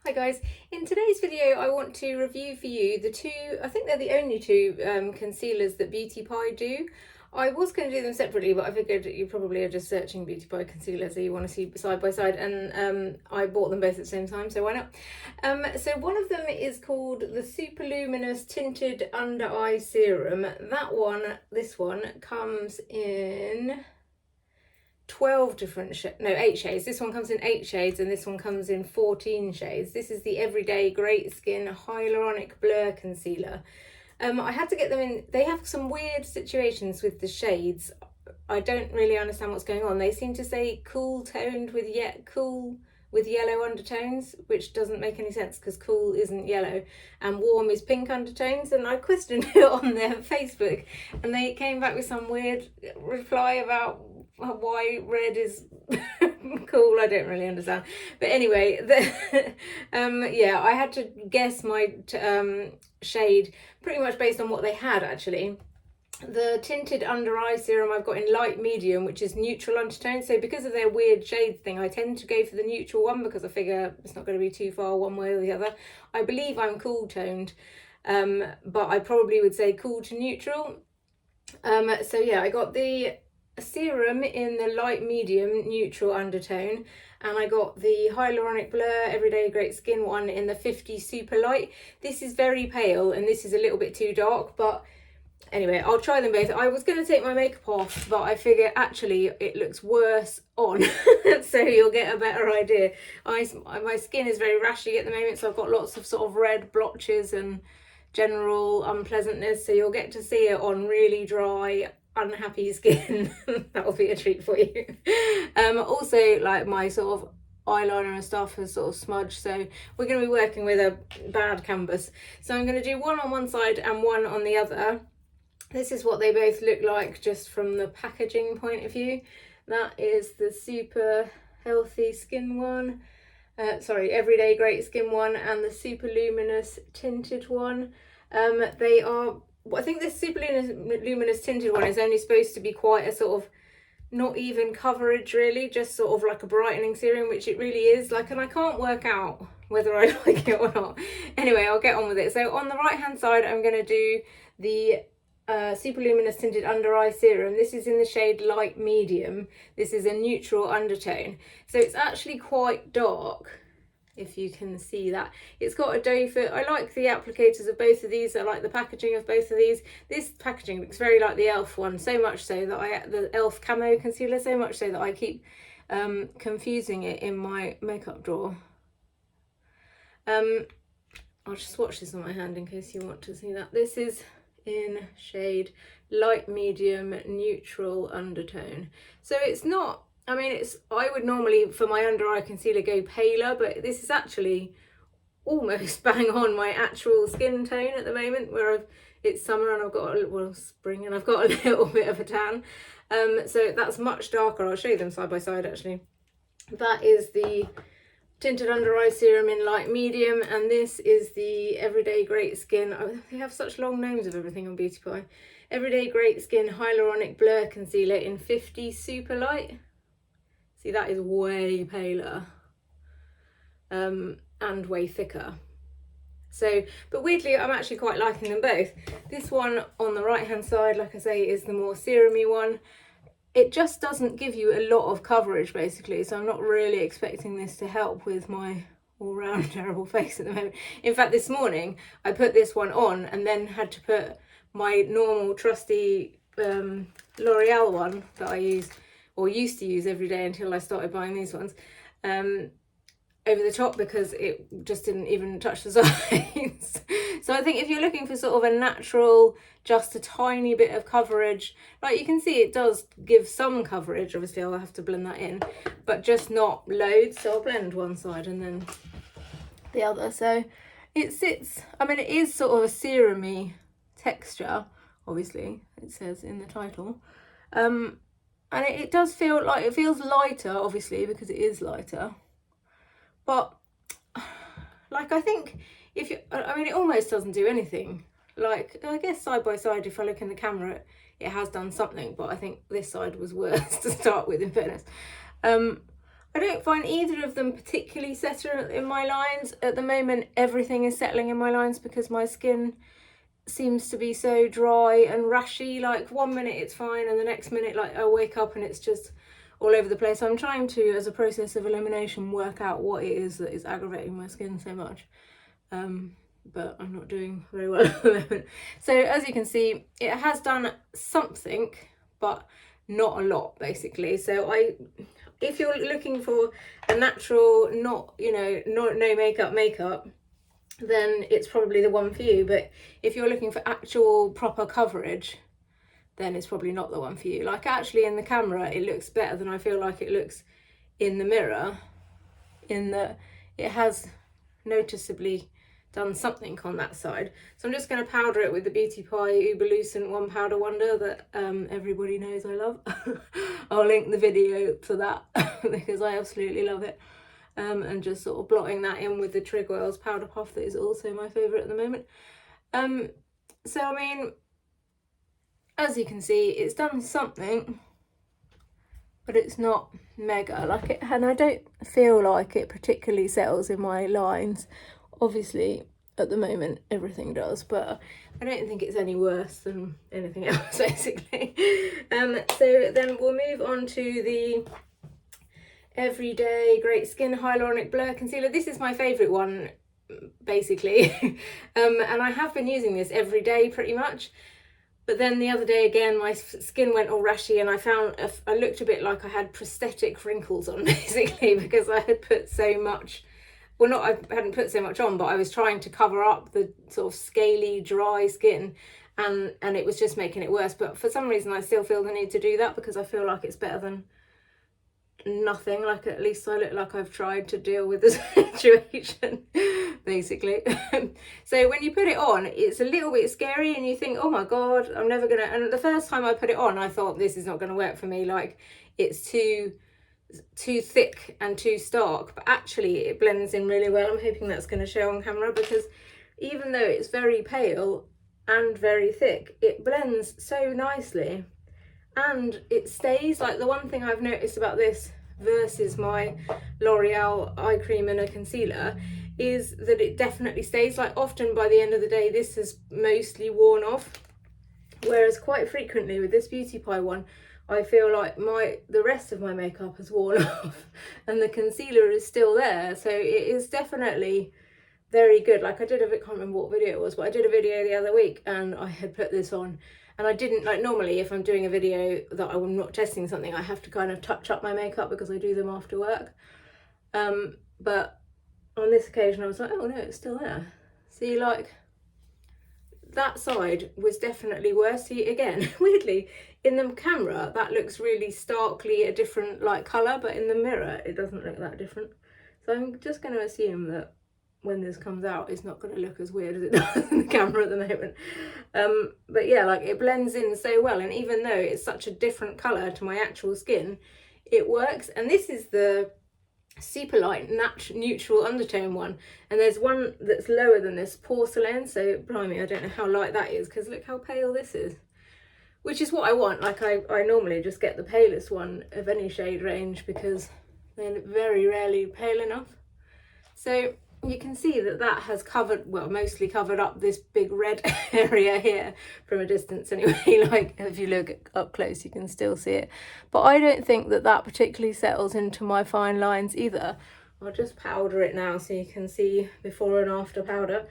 Hi guys, in today's video I want to review for you the two, I think they're the only two concealers that Beauty Pie do. I was going to do them separately, but I figured you probably are just searching Beauty Pie concealer, so you want to see side by side, and I bought them both at the same time, so why not? So one of them is called the Superluminous Tinted Under Eye Serum. This one comes in 12 different no, 8 shades. This one comes in 8 shades and this one comes in 14 shades. This is the Everyday Great Skin Hyaluronic Blur Concealer. I had to get them in. They have some weird situations with the shades. I don't really understand what's going on. They seem to say cool toned with yellow undertones, which doesn't make any sense because cool isn't yellow and warm is pink undertones. And I questioned it on their Facebook and they came back with some weird reply about why red is cool. I don't really understand, but anyway, yeah, I had to guess my shade pretty much based on what they had. Actually, the Tinted Under Eye Serum I've got in light medium, which is neutral undertone. So because of their weird shade thing, I tend to go for the neutral one because I figure it's not going to be too far one way or the other. I believe I'm cool toned, but I probably would say cool to neutral. So yeah, I got the serum in the light medium neutral undertone, and I got the Hyaluronic Blur Everyday Great Skin one in the 50 Superlight. This is very pale and this is a little bit too dark, but anyway, I'll try them both. I was going to take my makeup off, but I figure actually it looks worse on, so you'll get a better idea. My skin is very rashy at the moment, so I've got lots of sort of red blotches and general unpleasantness, so you'll get to see it on really dry, unhappy skin. That'll be a treat for you. Also, like, my sort of eyeliner and stuff has sort of smudged, so we're going to be working with a bad canvas. So I'm going to do one on one side and one on the other. This is what they both look like just from the packaging point of view. That is the Super Healthy Skin one. Everyday Great Skin one, and the Superluminous Tinted one. They are, I think this Superluminous Tinted one is only supposed to be quite a sort of not even coverage really, just sort of like a brightening serum, which it really is. Like, and I can't work out whether I like it or not. Anyway, I'll get on with it. So on the right hand side, I'm going to do the Superluminous Tinted Under Eye Serum. This is in the shade light medium. This is a neutral undertone, so it's actually quite dark, if you can see that. It's got a doe foot. I like the applicators of both of these. I like the packaging of both of these. This packaging looks very like the e.l.f. one, so much so that the e.l.f. Camo Concealer, so much so that I keep confusing it in my makeup drawer. I'll just swatch this on my hand in case you want to see that. This is in shade light medium neutral undertone, so it's not, I mean, I would normally for my under eye concealer go paler, but this is actually almost bang on my actual skin tone at the moment, where it's summer and I've got spring and I've got a little bit of a tan, so that's much darker. I'll show you them side by side actually. That is the Tinted Under Eye Serum in light medium, and this is the Everyday Great Skin, they have such long names of everything on Beauty Pie, Everyday Great Skin Hyaluronic Blur Concealer in 50 Superlight. See, that is way paler and way thicker. So, but weirdly, I'm actually quite liking them both. This one on the right hand side, like I say, is the more serumy one. It just doesn't give you a lot of coverage basically, so I'm not really expecting this to help with my all-round terrible face at the moment. In fact, this morning I put this one on and then had to put my normal trusty L'Oreal one that I use, or used to use every day until I started buying these ones, over the top because it just didn't even touch the sides. So I think if you're looking for sort of a natural, just a tiny bit of coverage, like you can see it does give some coverage, obviously I'll have to blend that in, but just not loads. So I'll blend one side and then the other. So it sits, I mean, it is sort of a serum-y texture, obviously, it says in the title. And it does feel like, it feels lighter, obviously, because it is lighter. But, like, I think if you, I mean, it almost doesn't do anything. Like, I guess side by side, if I look in the camera, it has done something, but I think this side was worse to start with, in fairness. I don't find either of them particularly settle in my lines. At the moment, everything is settling in my lines because my skin seems to be so dry and rashy. Like 1 minute it's fine and the next minute like I wake up and it's just all over the place. So I'm trying to, as a process of elimination, work out what it is that is aggravating my skin so much. But I'm not doing very well at the moment. So as you can see, it has done something, but not a lot basically. So if you're looking for a natural, not, you know, no makeup, then it's probably the one for you. But if you're looking for actual proper coverage, then it's probably not the one for you. Like actually in the camera, it looks better than I feel like it looks in the mirror, in that it has noticeably done something on that side. So I'm just going to powder it with the Beauty Pie Uber Lucent One Powder Wonder that everybody knows I love. I'll link the video for that because I absolutely love it. And just sort of blotting that in with the Trigwell's Powder Puff that is also my favourite at the moment. So I mean, as you can see, it's done something, but it's not mega like it, and I don't feel like it particularly settles in my lines. Obviously at the moment everything does, but I don't think it's any worse than anything else basically. So then we'll move on to the Everyday Great Skin Hyaluronic Blur Concealer. This is my favourite one basically. And I have been using this every day pretty much, but then the other day again my skin went all rashy and I found I looked a bit like I had prosthetic wrinkles on basically, because I had put so much, well not I hadn't put so much on, but I was trying to cover up the sort of scaly dry skin, and it was just making it worse. But for some reason I still feel the need to do that because I feel like it's better than nothing. Like at least I look like I've tried to deal with the situation basically. So when you put it on, it's a little bit scary and you think, oh my god, I'm never gonna, and the first time I put it on I thought this is not going to work for me, like it's too thick and too stark, but actually it blends in really well. I'm hoping that's going to show on camera, because even though it's very pale and very thick, it blends so nicely and it stays. Like the one thing I've noticed about this versus my L'Oreal eye cream and a concealer is that it definitely stays. Like often by the end of the day this has mostly worn off, whereas quite frequently with this Beauty Pie one I feel like the rest of my makeup has worn off and the concealer is still there. So it is definitely very good. Like I can't remember what video it was, but I did a video the other week and I had put this on, and I didn't, like normally if I'm doing a video that I'm not testing something, I have to kind of touch up my makeup because I do them after work. But on this occasion I was like, oh no, it's still there. See, like that side was definitely worse. See, again, weirdly, in the camera that looks really starkly a different like colour, but in the mirror it doesn't look that different. So I'm just going to assume that when this comes out it's not going to look as weird as it does in the camera at the moment. But yeah, like it blends in so well, and even though it's such a different colour to my actual skin, it works. And this is the Superlight neutral undertone one, and there's one that's lower than this, porcelain. So blimey, I don't know how light that is because look how pale this is, which is what I want. Like I normally just get the palest one of any shade range because they're very rarely pale enough. So you can see that that has covered, well, mostly covered up this big red area here from a distance anyway. Like if you look up close you can still see it, but I don't think that that particularly settles into my fine lines either. I'll just powder it now so you can see before and after powder.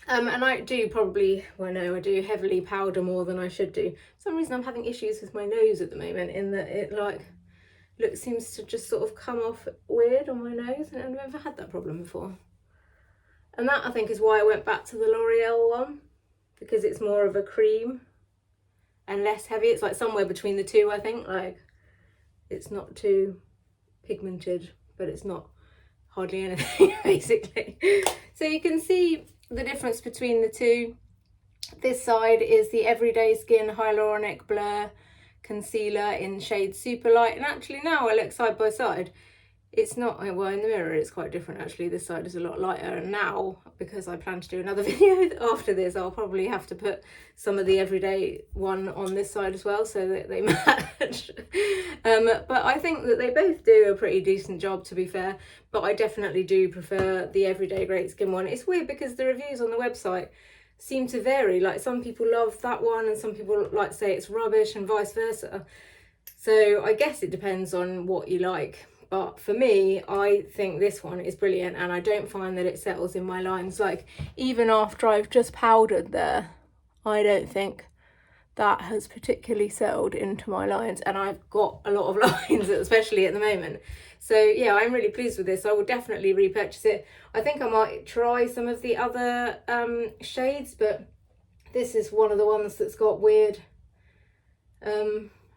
And I do probably, well no, I do heavily powder more than I should do. For some reason I'm having issues with my nose at the moment, in that it like seems to just sort of come off weird on my nose, and I've never had that problem before. And that I think is why I went back to the L'Oreal one, because it's more of a cream and less heavy. It's like somewhere between the two, I think. Like it's not too pigmented, but it's not hardly anything basically. So you can see the difference between the two. This side is the Everyday Skin Hyaluronic Blur Concealer in shade Superlight, and actually now I look side by side, It's not, well, in the mirror it's quite different actually. This side is a lot lighter, and now, because I plan to do another video after this, I'll probably have to put some of the everyday one on this side as well so that they match. But I think that they both do a pretty decent job, to be fair, but I definitely do prefer the Everyday Great Skin one. It's weird because the reviews on the website seem to vary. Like, some people love that one and some people like say it's rubbish and vice versa. So I guess it depends on what you like. But for me, I think this one is brilliant, and I don't find that it settles in my lines. Like, even after I've just powdered there, I don't think that has particularly settled into my lines, and I've got a lot of lines, especially at the moment. So yeah, I'm really pleased with this. I will definitely repurchase it. I think I might try some of the other shades, but this is one of the ones that's got weird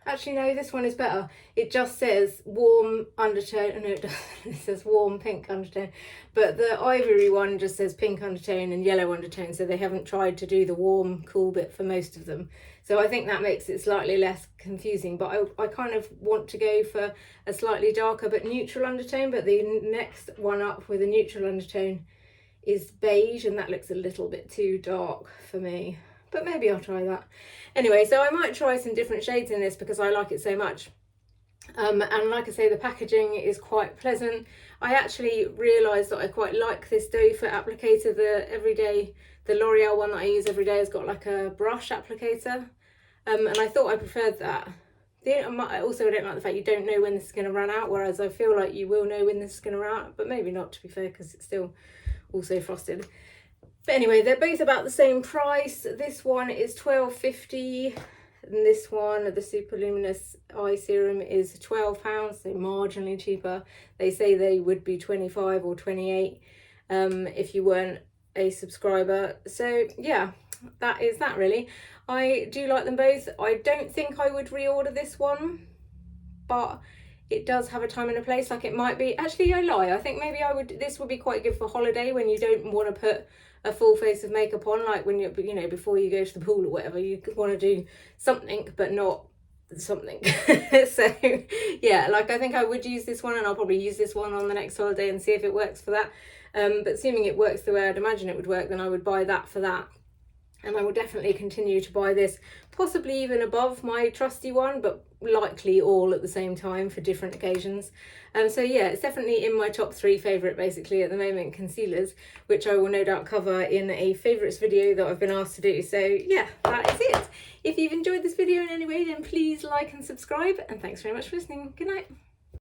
actually no, this one is better. It just says warm undertone. No, it doesn't. It says warm pink undertone, but the ivory one just says pink undertone and yellow undertone, so they haven't tried to do the warm cool bit for most of them. So I think that makes it slightly less confusing, but I kind of want to go for a slightly darker but neutral undertone. But the next one up with a neutral undertone is beige, and that looks a little bit too dark for me, but maybe I'll try that. Anyway, so I might try some different shades in this because I like it so much. And like I say, the packaging is quite pleasant. I actually realised that I quite like this doe foot applicator. The L'Oreal one that I use every day has got like a brush applicator. And I thought I preferred that. I also don't like the fact you don't know when this is going to run out, whereas I feel like you will know when this is going to run out, but maybe not, to be fair, because it's still also frosted. But anyway, they're both about the same price. This one is £12.50, and this one, the Superluminous eye serum, is £12, so marginally cheaper. They say they would be 25 or 28 if you weren't a subscriber. So yeah, that is that really. I do like them both. I don't think I would reorder this one, but it does have a time and a place. Like, it might be, actually I lie, I think maybe this would be quite good for holiday when you don't want to put a full face of makeup on, like when you're, you know, before you go to the pool or whatever, you want to do something but not something. So yeah, like, I think I would use this one, and I'll probably use this one on the next holiday and see if it works for that. But assuming it works the way I'd imagine it would work, then I would buy that for that. And I will definitely continue to buy this, possibly even above my trusty one, but likely all at the same time for different occasions. So yeah, it's definitely in my top 3 favourite, basically, at the moment, concealers, which I will no doubt cover in a favourites video that I've been asked to do. So yeah, that is it. If you've enjoyed this video in any way, then please like and subscribe, and thanks very much for listening. Good night.